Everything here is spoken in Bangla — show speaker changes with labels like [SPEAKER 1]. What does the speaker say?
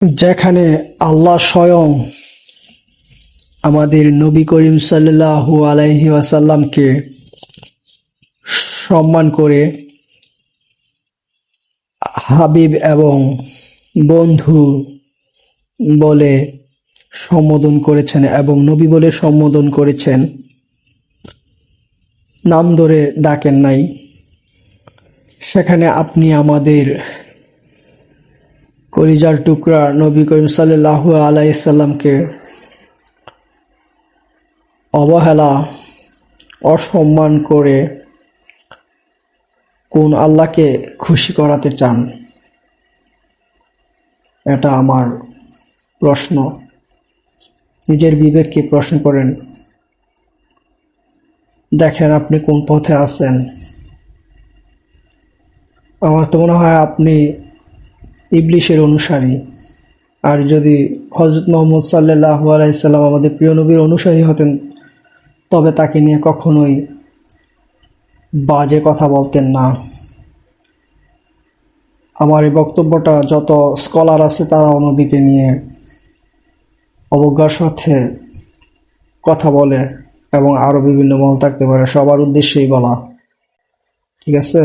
[SPEAKER 1] যেখানে আল্লাহ স্বয়ং আমাদের নবী করিম সাল্লাল্লাহু আলাইহি ওয়াসাল্লামকে সম্মান করে হাবিব এবং বন্ধু বলে সম্বোধন করেছেন এবং নবী বলে সম্বোধন করেছেন, নাম ধরে ডাকেন নাই, সেখানে আপনি আমাদের কলিজার টুকরা নবী করিম সাল্লাল্লাহু আলাইহি সাল্লামকে অবহেলা অসম্মান করে কোন আল্লাহকে খুশি করাতে চান? এটা আমার প্রশ্ন। নিজের বিবেককে প্রশ্ন করেন, দেখেন আপনি কোন পথে আছেন। আমার তো মনে হয় আপনি ইবলিশের অনুসারী। আর যদি হযরত মুহাম্মদ সাল্লাল্লাহু আলাইহি সাল্লাম আমাদের প্রিয় নবীর অনুসারী হতেন, তবে তাকে নিয়ে কখনোই বাজে কথা বলতেন না। আমার এই বক্তব্যটা যত স্কলার আছে তারাও নবীকে নিয়ে অবজ্ঞার সাথে কথা বলে এবং আরো বিভিন্ন মহল থাকতে পারে, সবার উদ্দেশ্যেই বলা। ঠিক আছে?